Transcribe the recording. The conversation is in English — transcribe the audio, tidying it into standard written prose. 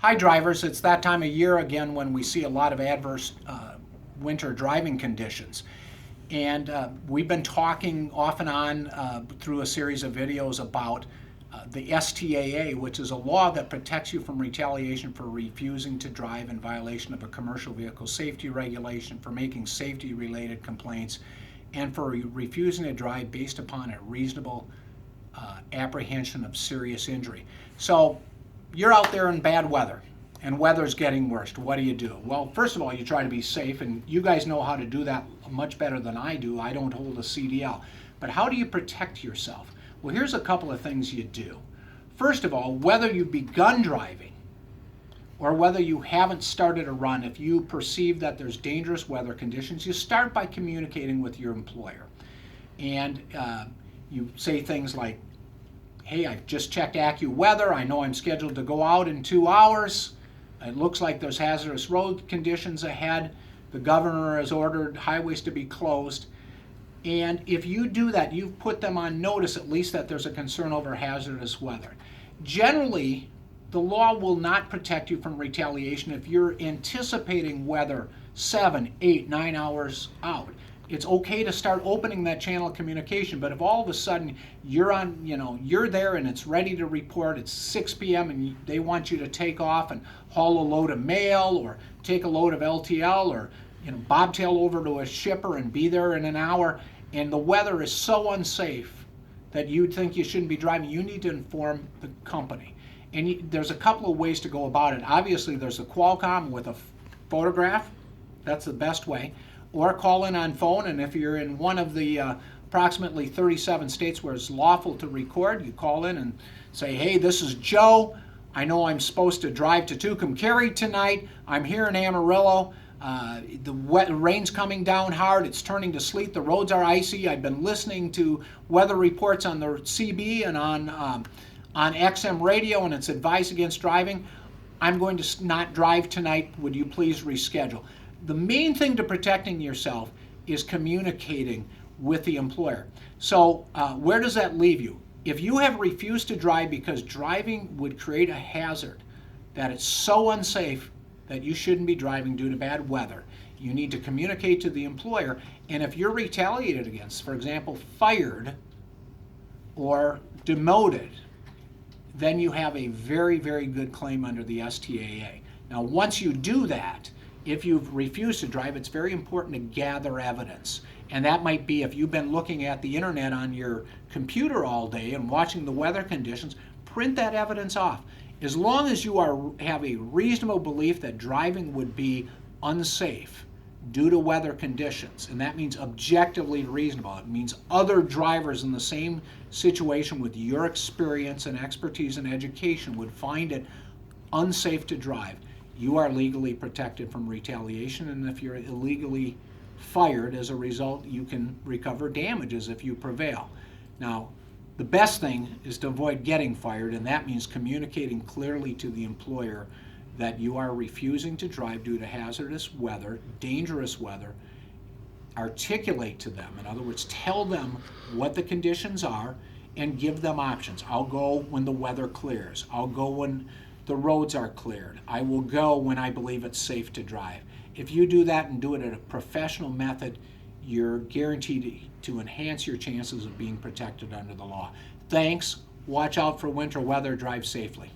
Hi drivers, it's that time of year again when we see a lot of adverse winter driving conditions. And we've been talking off and on through a series of videos about the STAA, which is a law that protects you from retaliation for refusing to drive in violation of a commercial vehicle safety regulation, for making safety related complaints, and for refusing to drive based upon a reasonable apprehension of serious injury. So you're out there in bad weather and weather's getting worse. What do? Well, first of all, you try to be safe, and you guys know how to do that much better than I do. I don't hold a CDL. But how do you protect yourself? Well, here's a couple of things you do. First of all, whether you've begun driving or whether you haven't started a run, if you perceive that there's dangerous weather conditions, you start by communicating with your employer. And you say things like, hey, I've just checked AccuWeather. I know I'm scheduled to go out in 2 hours. It looks like there's hazardous road conditions ahead. The governor has ordered highways to be closed. And if you do that, you've put them on notice at least that there's a concern over hazardous weather. Generally, the law will not protect you from retaliation if you're anticipating weather 7, 8, 9 hours out. It's okay to start opening that channel of communication, but if all of a sudden you're there and it's ready to report, it's 6 p.m. and they want you to take off and haul a load of mail or take a load of LTL or bobtail over to a shipper and be there in an hour, and the weather is so unsafe that you'd think you shouldn't be driving, you need to inform the company. And there's a couple of ways to go about it. Obviously, there's a Qualcomm with a photograph. That's the best way. Or call in on phone, and if you're in one of the approximately 37 states where it's lawful to record, you call in and say, hey, this is Joe. I know I'm supposed to drive to Tucumcari tonight. I'm here in Amarillo. The rain's coming down hard. It's turning to sleet. The roads are icy. I've been listening to weather reports on the CB and on XM radio, and it's advice against driving. I'm going to not drive tonight. Would you please reschedule? The main thing to protecting yourself is communicating with the employer. So where does that leave you? If you have refused to drive because driving would create a hazard, that it's so unsafe that you shouldn't be driving due to bad weather, you need to communicate to the employer. And if you're retaliated against, for example, fired or demoted, then you have a very, very good claim under the STAA. Now, once you do that, if you've refused to drive, it's very important to gather evidence. And that might be if you've been looking at the internet on your computer all day and watching the weather conditions, print that evidence off. As long as you have a reasonable belief that driving would be unsafe due to weather conditions, and that means objectively reasonable. It means other drivers in the same situation with your experience and expertise and education would find it unsafe to drive. You are legally protected from retaliation, and if you're illegally fired as a result, you can recover damages if you prevail. Now, the best thing is to avoid getting fired, and that means communicating clearly to the employer that you are refusing to drive due to hazardous weather, dangerous weather. Articulate to them, in other words, tell them what the conditions are and give them options. I'll go when the weather clears. I'll go when the roads are cleared. I will go when I believe it's safe to drive. If you do that and do it at a professional method, you're guaranteed to enhance your chances of being protected under the law. Thanks. Watch out for winter weather. Drive safely.